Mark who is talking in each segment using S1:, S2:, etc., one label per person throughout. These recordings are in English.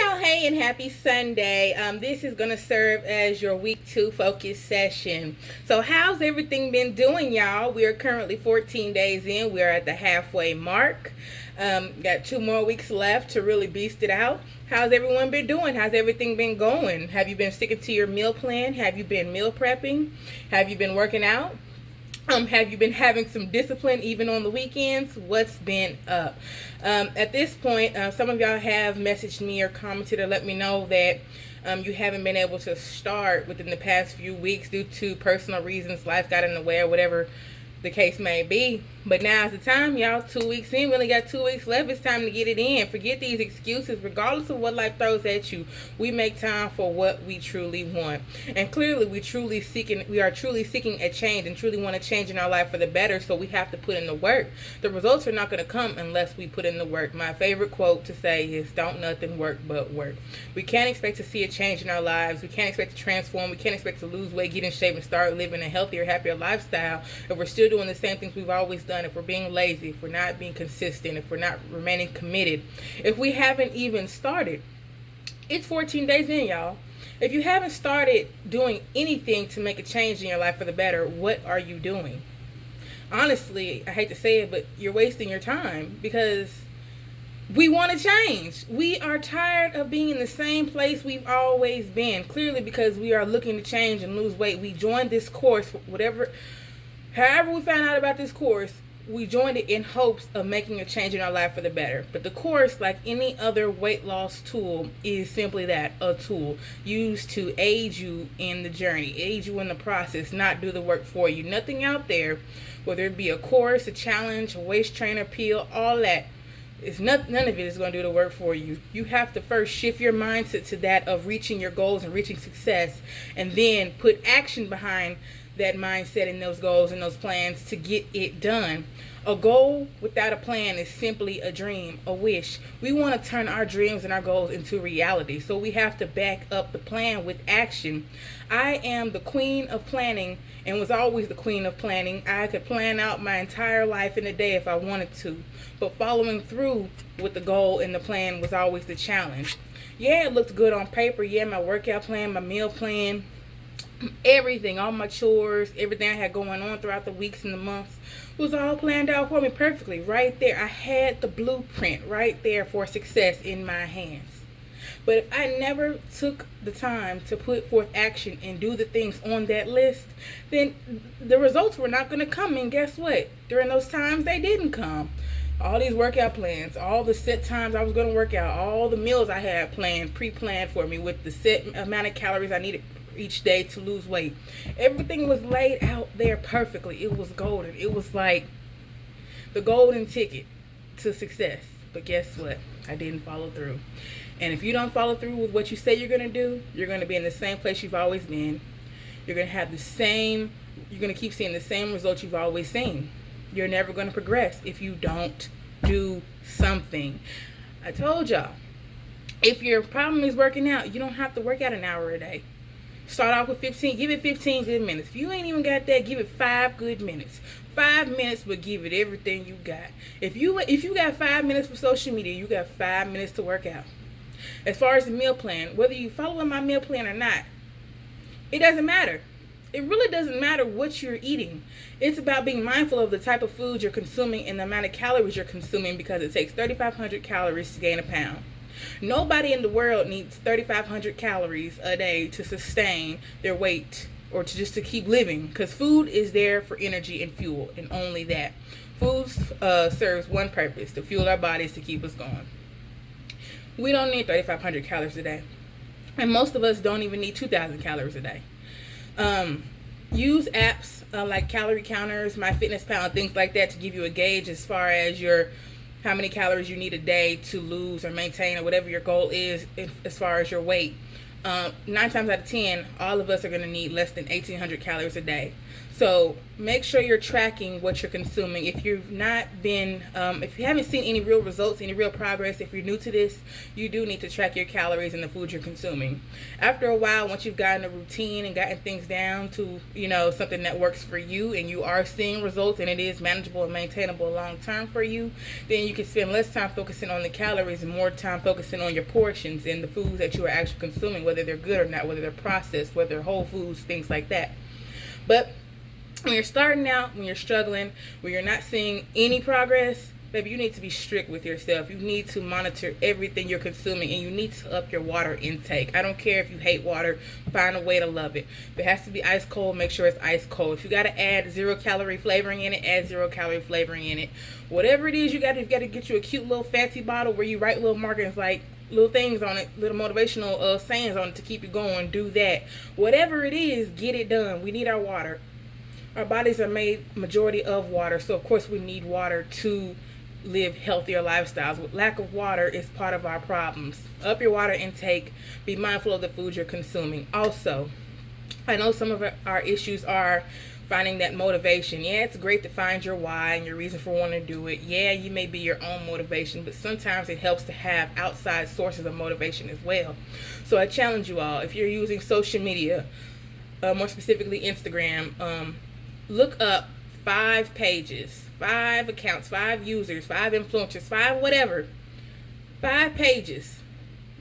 S1: y'all, hey, and happy Sunday. This is going to serve as your week 2 focus session. So how's everything been doing, y'all? We are currently 14 days in. We are at the halfway mark. Got 2 more weeks left to really beast it out. How's everyone been doing? How's everything been going? Have you been sticking to your meal plan? Have you been meal prepping? Have you been working out? Have you been having some discipline even on the weekends? What's been up? At this point, some of y'all have messaged me or commented or let me know that you haven't been able to start within the past few weeks due to personal reasons, life got in the way, or whatever the case may be. But now's the time, y'all. 2 weeks in, we only got 2 weeks left. It's time to get it in. Forget these excuses. Regardless of what life throws at you, we make time for what we truly want. And clearly, we are truly seeking a change and truly want to change in our life for the better. So we have to put in the work. The results are not going to come unless we put in the work. My favorite quote to say is, "Don't nothing work but work." We can't expect to see a change in our lives. We can't expect to transform. We can't expect to lose weight, get in shape, and start living a healthier, happier lifestyle if we're still doing the same things we've always done, if we're being lazy, if we're not being consistent, if we're not remaining committed, if we haven't even started. It's 14 days in, y'all. If you haven't started doing anything to make a change in your life for the better, what are you doing? Honestly, I hate to say it, but you're wasting your time because we want to change. We are tired of being in the same place we've always been. Clearly, because we are looking to change and lose weight. We joined this course, however we found out about this course, we joined it in hopes of making a change in our life for the better. But the course, like any other weight loss tool, is simply that, a tool used to aid you in the journey, aid you in the process, not do the work for you. Nothing out there, whether it be a course, a challenge, a waist trainer, peel, all that, none of it is going to do the work for you. You have to first shift your mindset to that of reaching your goals and reaching success, and then put action behind that mindset and those goals and those plans to get it done. A goal without a plan is simply a dream, a wish. We want to turn our dreams and our goals into reality, so we have to back up the plan with action. I am the queen of planning and was always the queen of planning. I could plan out my entire life in a day if I wanted to, but following through with the goal and the plan was always the challenge. Yeah, it looked good on paper. Yeah, my workout plan, my meal plan, everything, all my chores, everything I had going on throughout the weeks and the months was all planned out for me perfectly right there. I had the blueprint right there for success in my hands. But if I never took the time to put forth action and do the things on that list, then the results were not going to come. And guess what? During those times, they didn't come. All these workout plans, all the set times I was going to work out, all the meals I had planned, pre-planned for me with the set amount of calories I needed each day to lose weight. Everything was laid out there perfectly. It was golden. It was like the golden ticket to success. But guess what? I didn't follow through. And if you don't follow through with what you say you're going to do, you're going to be in the same place you've always been. You're going to keep seeing the same results you've always seen. You're never going to progress if you don't do something. I told y'all, if your problem is working out, you don't have to work out an hour a day. Start off with 15. Give it 15 good minutes. If you ain't even got that, give it 5 good minutes. 5 minutes, but give it everything you got. If you got 5 minutes for social media, you got 5 minutes to work out. As far as the meal plan, whether you follow my meal plan or not, it doesn't matter. It really doesn't matter what you're eating. It's about being mindful of the type of food you're consuming and the amount of calories you're consuming, because it takes 3,500 calories to gain a pound. Nobody in the world needs 3,500 calories a day to sustain their weight or to keep living, because food is there for energy and fuel, and only that. Food serves one purpose: to fuel our bodies, to keep us going. We don't need 3,500 calories a day, and most of us don't even need 2,000 calories a day. Use apps like calorie counters, MyFitnessPal, things like that to give you a gauge as far as how many calories you need a day to lose or maintain, or whatever your goal is as far as your weight. 9 times out of 10, all of us are going to need less than 1,800 calories a day. So make sure you're tracking what you're consuming. If you've not been, if you haven't seen any real results, any real progress, if you're new to this, you do need to track your calories and the food you're consuming. After a while, once you've gotten a routine and gotten things down to, something that works for you, and you are seeing results and it is manageable and maintainable long term for you, then you can spend less time focusing on the calories and more time focusing on your portions and the foods that you are actually consuming, whether they're good or not, whether they're processed, whether they're whole foods, things like that. But when you're starting out, when you're struggling, when you're not seeing any progress, baby, you need to be strict with yourself. You need to monitor everything you're consuming, and you need to up your water intake. I don't care if you hate water, find a way to love it. If it has to be ice cold, make sure it's ice cold. If you got to add 0-calorie flavoring in it, add 0-calorie flavoring in it. Whatever it is, you got to get you a cute little fancy bottle where you write little markings like little things on it, little motivational sayings on it to keep you going. Do that. Whatever it is, get it done. We need our water. Our bodies are made majority of water, so of course we need water to live healthier lifestyles. Lack of water is part of our problems. Up your water intake. Be mindful of the food you're consuming. Also, I know some of our issues are finding that motivation. Yeah, it's great to find your why and your reason for wanting to do it. Yeah, you may be your own motivation, but sometimes it helps to have outside sources of motivation as well. So I challenge you all, if you're using social media, more specifically Instagram, look up 5 pages, 5 accounts, 5 users, 5 influencers, 5 whatever, 5 pages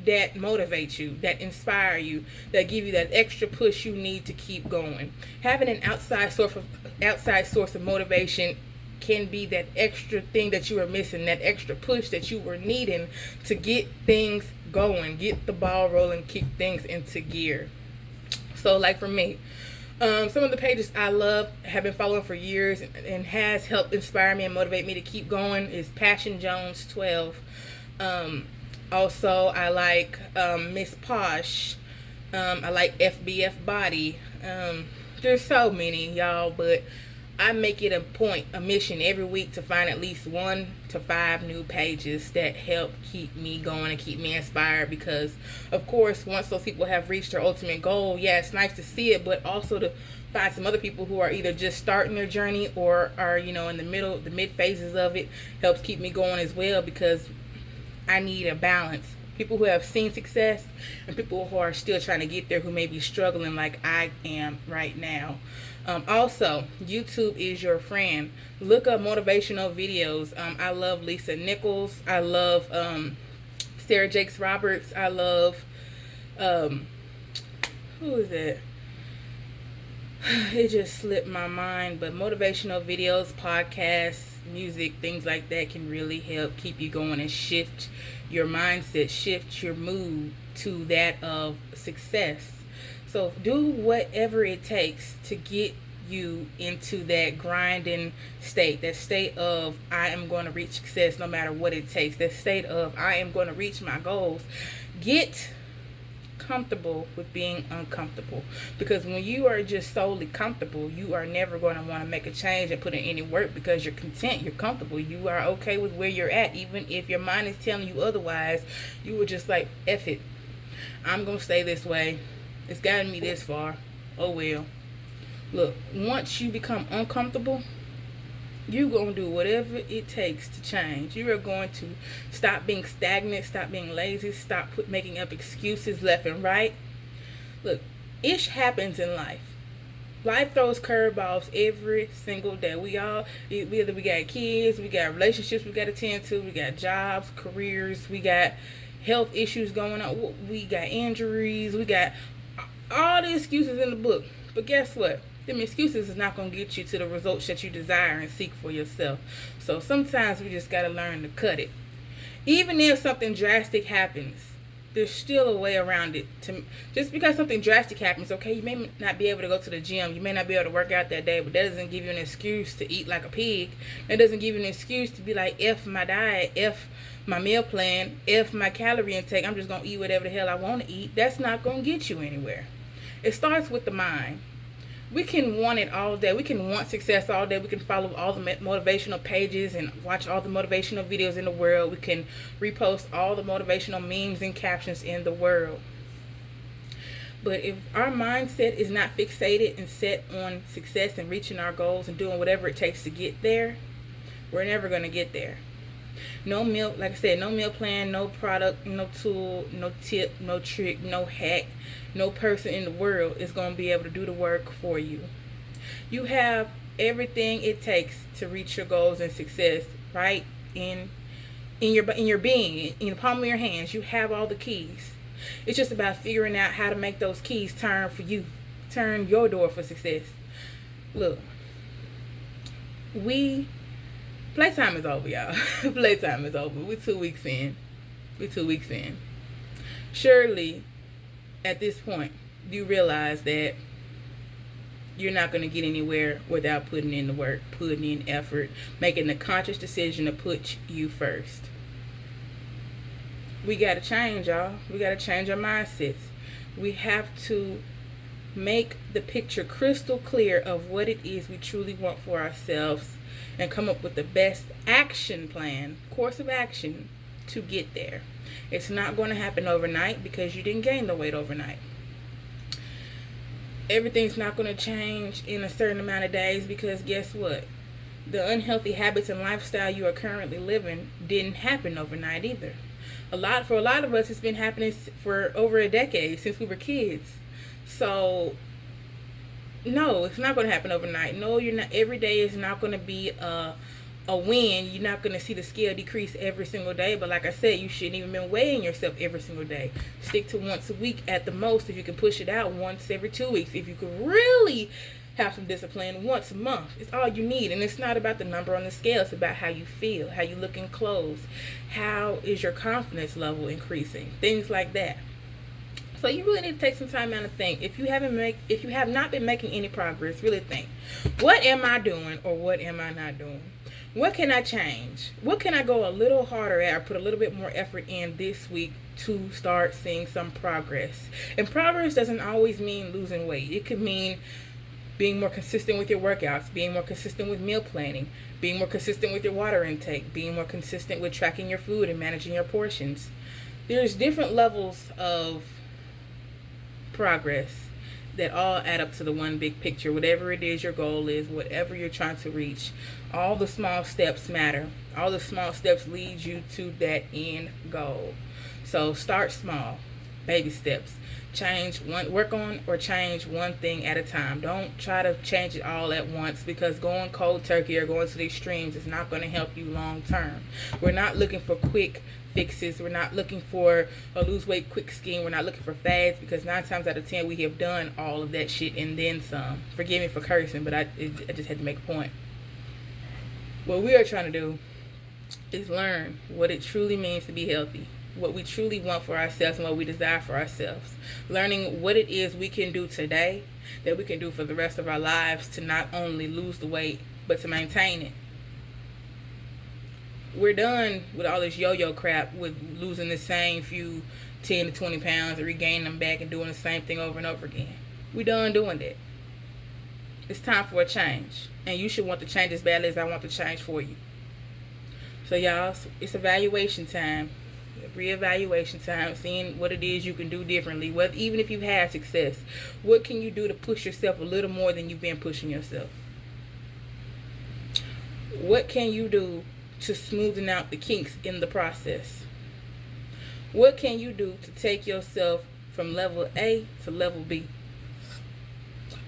S1: that motivate you, that inspire you, that give you that extra push you need to keep going. Having an outside source of motivation can be that extra thing that you are missing, that extra push that you were needing to get things going, get the ball rolling, kick things into gear. So like for me, some of the pages I love, have been following for years, and has helped inspire me and motivate me to keep going is Passion Jones 12. Also, I like Miss Posh. I like FBF Body. There's so many, y'all, but I make it a mission every week to find at least 1 to 5 new pages that help keep me going and keep me inspired, because of course once those people have reached their ultimate goal, yeah, it's nice to see it, but also to find some other people who are either just starting their journey or are in the mid phases of it helps keep me going as well, because I need a balance. People who have seen success and people who are still trying to get there, who may be struggling like I am right now. Also, YouTube is your friend. Look up motivational videos. I love Lisa Nichols. I love Sarah Jakes Roberts. I love who is it? It just slipped my mind. But motivational videos, podcasts, music, things like that can really help keep you going and shift your mindset, shift your mood to that of success. So do whatever it takes to get you into that grinding state, that state of I am going to reach success no matter what it takes, that state of I am going to reach my goals. Get comfortable with being uncomfortable, because when you are just solely comfortable, you are never going to want to make a change and put in any work, because you're content, you're comfortable, you are okay with where you're at. Even if your mind is telling you otherwise, you were just like, F it, I'm going to stay this way. It's gotten me this far. Oh well. Look, once you become uncomfortable, you're going to do whatever it takes to change. You are going to stop being stagnant, stop being lazy, stop making up excuses left and right. Look, ish happens in life. Life throws curveballs every single day. We got kids, we got relationships we got to tend to, we got jobs, careers, we got health issues going on, we got injuries, we got all the excuses in the book. But guess what? Them excuses is not going to get you to the results that you desire and seek for yourself. So sometimes we just got to learn to cut it. Even if something drastic happens, there's still a way around it. Just because something drastic happens, okay, you may not be able to go to the gym, you may not be able to work out that day, but that doesn't give you an excuse to eat like a pig. That doesn't give you an excuse to be like, F my diet, F my meal plan, F my calorie intake, I'm just going to eat whatever the hell I want to eat. That's not going to get you anywhere. It starts with the mind. We can want it all day. We can want success all day. We can follow all the motivational pages and watch all the motivational videos in the world. We can repost all the motivational memes and captions in the world. But if our mindset is not fixated and set on success and reaching our goals and doing whatever it takes to get there, we're never going to get there. No meal, like I said, no meal plan, no product, no tool, no tip, no trick, no hack. No person in the world is going to be able to do the work for you. You have everything it takes to reach your goals and success right in your being, in the palm of your hands. You have all the keys. It's just about figuring out how to make those keys turn for you, turn your door for success. Look, playtime is over, y'all. Playtime is over. We're 2 weeks in. Surely, at this point, you realize that you're not going to get anywhere without putting in the work, putting in effort, making the conscious decision to put you first. We got to change, y'all. We got to change our mindsets. We have to make the picture crystal clear of what it is we truly want for ourselves and come up with the best action plan, course of action to get there. It's not going to happen overnight because you didn't gain the weight overnight. Everything's not going to change in a certain amount of days because guess what? The unhealthy habits and lifestyle you are currently living didn't happen overnight either. For a lot of us, it's been happening for over a decade, since we were kids. So, no, it's not going to happen overnight. No, you're not. Every day is not going to be a win. You're not going to see the scale decrease every single day. But like I said, you shouldn't even be weighing yourself every single day. Stick to once a week at the most. If you can push it out, once every 2 weeks. If you can really have some discipline, once a month. It's all you need. And it's not about the number on the scale. It's about how you feel, how you look in clothes. How is your confidence level increasing? Things like that. So you really need to take some time out to think. If you have not been making any progress, really think. What am I doing or what am I not doing? What can I change? What can I go a little harder at or put a little bit more effort in this week to start seeing some progress? And progress doesn't always mean losing weight. It could mean being more consistent with your workouts, being more consistent with meal planning, being more consistent with your water intake, being more consistent with tracking your food and managing your portions. There's different levels of progress that all add up to the one big picture. Whatever it is your goal is, whatever you're trying to reach, all the small steps matter. All the small steps lead you to that end goal. So start small, baby steps. Work on or change one thing at a time. Don't try to change it all at once, because going cold turkey or going to the extremes is not going to help you long term. We're not looking for quick fixes. We're not looking for a lose weight quick scheme. We're not looking for fads, because 9 times out of 10 we have done all of that shit and then some. Forgive me for cursing, but I just had to make a point. What we are trying to do is learn what it truly means to be healthy, what we truly want for ourselves and what we desire for ourselves. Learning what it is we can do today that we can do for the rest of our lives to not only lose the weight but to maintain it. We're done with all this yo-yo crap with losing the same few 10 to 20 pounds and regaining them back and doing the same thing over and over again. We're done doing that. It's time for a change. And you should want the change as badly as I want the change for you. So y'all, it's evaluation time. Reevaluation time, seeing what it is you can do differently. Even if you've had success, what can you do to push yourself a little more than you've been pushing yourself? What can you do to smoothen out the kinks in the process? What can you do to take yourself from level A to level B?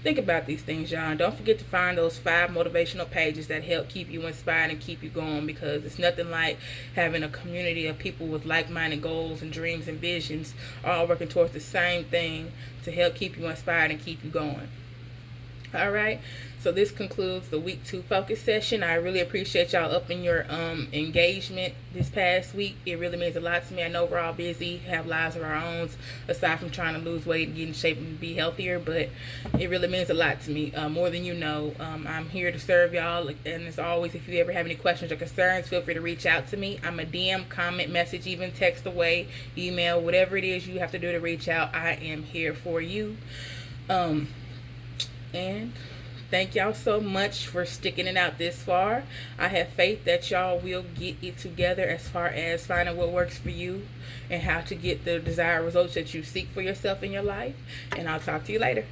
S1: Think about these things, y'all. Don't forget to find those 5 motivational pages that help keep you inspired and keep you going, because it's nothing like having a community of people with like-minded goals and dreams and visions, all working towards the same thing to help keep you inspired and keep you going. All right, so this concludes the week 2 focus session. I really appreciate y'all upping your engagement this past week. It really means a lot to me. I know we're all busy, have lives of our own, aside from trying to lose weight and get in shape and be healthier, but it really means a lot to me, more than you know. I'm here to serve y'all, and as always, if you ever have any questions or concerns, feel free to reach out to me. I'm a DM, comment, message, even text away, email, whatever it is you have to do to reach out. I am here for you. And Thank y'all so much for sticking it out this far. I have faith that y'all will get it together as far as finding what works for you and how to get the desired results that you seek for yourself in your life. And I'll talk to you later.